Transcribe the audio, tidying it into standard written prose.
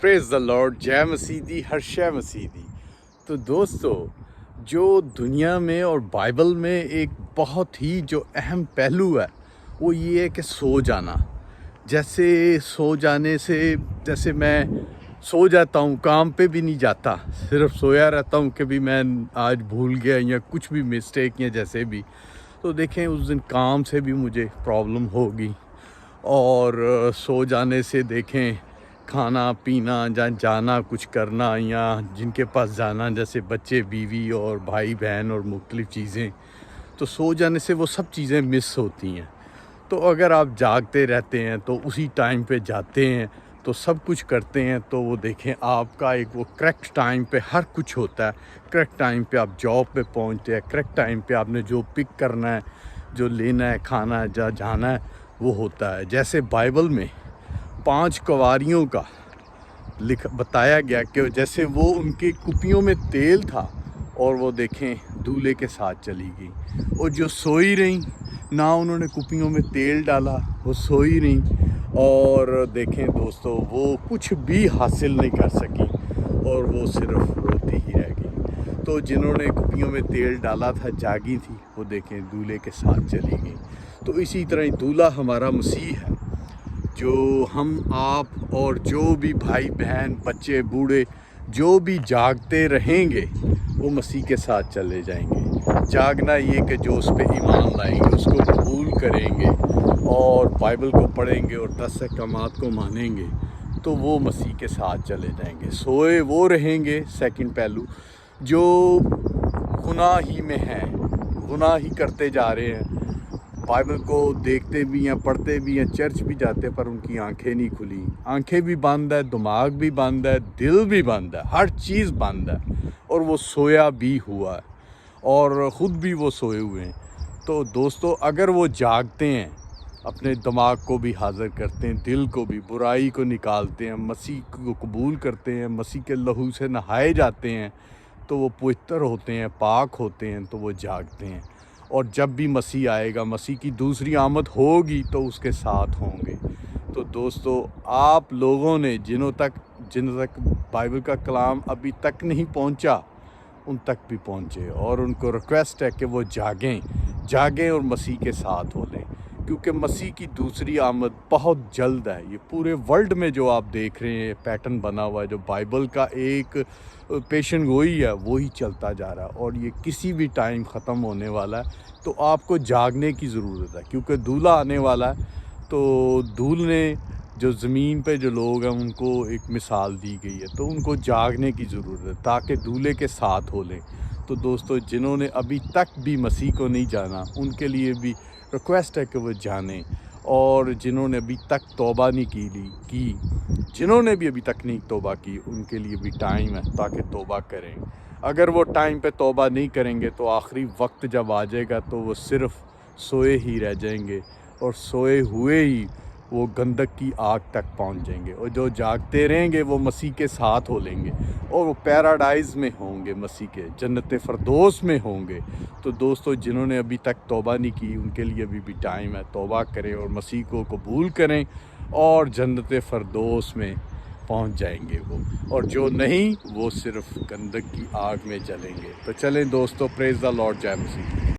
پریز دا lord, جے مسیح دی، ہر شے مسیح دی۔ تو دوستو، جو دنیا میں اور بائبل میں ایک بہت ہی جو اہم پہلو ہے وہ یہ ہے کہ سو جانا۔ جیسے سو جانے سے، جیسے میں سو جاتا ہوں، کام پہ بھی نہیں جاتا، صرف سویا رہتا ہوں کہ بھی میں آج بھول گیا یا کچھ بھی مسٹیک یا جیسے بھی، تو دیکھیں اس دن کام سے بھی مجھے پرابلم ہوگی۔ اور سو جانے سے دیکھیں کھانا پینا جانا کچھ کرنا یا جن کے پاس جانا، جیسے بچے بیوی اور بھائی بہن اور مختلف چیزیں، تو سو جانے سے وہ سب چیزیں مس ہوتی ہیں۔ تو اگر آپ جاگتے رہتے ہیں تو اسی ٹائم پہ جاتے ہیں تو سب کچھ کرتے ہیں، تو وہ دیکھیں آپ کا ایک وہ کریکٹ ٹائم پہ ہر کچھ ہوتا ہے۔ کریکٹ ٹائم پہ آپ جاب پہ پہنچتے ہیں، کریکٹ ٹائم پہ آپ نے جو پک کرنا ہے، جو لینا ہے، کھانا ہے، جانا ہے، وہ ہوتا ہے۔ جیسے بائبل میں 5 کنواریوں کا بتایا گیا کہ جیسے وہ ان کی کپیوں میں تیل تھا اور وہ دیکھیں دولہے کے ساتھ چلی گئی، اور جو سوئی رہیں، نہ انہوں نے کپیوں میں تیل ڈالا، وہ سوئی رہیں، اور دیکھیں دوستو وہ کچھ بھی حاصل نہیں کر سکی اور وہ صرف روتی ہی رہ گئی۔ تو جنہوں نے کپیوں میں تیل ڈالا تھا، جاگی تھی، وہ دیکھیں دولہے کے ساتھ چلی گئی۔ تو اسی طرح دولہا ہمارا مسیح ہے، جو ہم آپ اور جو بھی بھائی بہن بچے بوڑھے جو بھی جاگتے رہیں گے وہ مسیح کے ساتھ چلے جائیں گے۔ جاگنا یہ کہ جو اس پہ ایمان لائیں گے، اس کو قبول کریں گے اور بائبل کو پڑھیں گے اور 10 احکامات کو مانیں گے، تو وہ مسیح کے ساتھ چلے جائیں گے۔ سوئے وہ رہیں گے، سیکنڈ پہلو، جو گناہ ہی میں ہیں، گناہ ہی کرتے جا رہے ہیں، بائبل کو دیکھتے بھی ہیں، پڑھتے بھی ہیں، چرچ بھی جاتے، پر ان کی آنکھیں نہیں کھلی، آنکھیں بھی بند ہے، دماغ بھی بند ہے، دل بھی بند ہے، ہر چیز بند ہے، اور وہ سویا بھی ہوا ہے اور خود بھی وہ سوئے ہوئے ہیں۔ تو دوستو، اگر وہ جاگتے ہیں، اپنے دماغ کو بھی حاضر کرتے ہیں، دل کو بھی، برائی کو نکالتے ہیں، مسیح کو قبول کرتے ہیں، مسیح کے لہو سے نہائے جاتے ہیں، تو وہ پوتر ہوتے ہیں، پاک ہوتے ہیں، تو وہ جاگتے ہیں۔ اور جب بھی مسیح آئے گا، مسیح کی دوسری آمد ہوگی، تو اس کے ساتھ ہوں گے۔ تو دوستو، آپ لوگوں نے جن تک بائبل کا کلام ابھی تک نہیں پہنچا، ان تک بھی پہنچے، اور ان کو ریکویسٹ ہے کہ وہ جاگیں اور مسیح کے ساتھ ہو لیں، کیونکہ مسیح کی دوسری آمد بہت جلد ہے۔ یہ پورے ورلڈ میں جو آپ دیکھ رہے ہیں پیٹرن بنا ہوا ہے، جو بائبل کا ایک پیشن گوئی ہے، وہی چلتا جا رہا ہے، اور یہ کسی بھی ٹائم ختم ہونے والا ہے۔ تو آپ کو جاگنے کی ضرورت ہے، کیونکہ دولہا آنے والا ہے۔ تو دول نے جو زمین پہ جو لوگ ہیں ان کو ایک مثال دی گئی ہے، تو ان کو جاگنے کی ضرورت ہے تاکہ دولہے کے ساتھ ہو لیں۔ تو دوستو، جنہوں نے ابھی تک بھی مسیح کو نہیں جانا، ان کے لیے بھی ریکویسٹ ہے کہ وہ جانیں، اور جنہوں نے ابھی تک توبہ نہیں کی، جنہوں نے بھی ابھی تک نہیں توبہ کی، ان کے لیے بھی ٹائم ہے تاکہ توبہ کریں۔ اگر وہ ٹائم پہ توبہ نہیں کریں گے تو آخری وقت جب آ جائے گا تو وہ صرف سوئے ہی رہ جائیں گے، اور سوئے ہوئے ہی وہ گندک کی آگ تک پہنچ جائیں گے۔ اور جو جاگتے رہیں گے وہ مسیح کے ساتھ ہو لیں گے، اور وہ پیراڈائز میں ہوں گے، مسیح کے جنت فردوس میں ہوں گے۔ تو دوستو، جنہوں نے ابھی تک توبہ نہیں کی، ان کے لیے ابھی بھی ٹائم ہے، توبہ کریں اور مسیح کو قبول کریں، اور جنت فردوس میں پہنچ جائیں گے وہ، اور جو نہیں وہ صرف گندک کی آگ میں جلیں گے۔ تو چلیں دوستو، پریز دا لارڈ، جے مسیح۔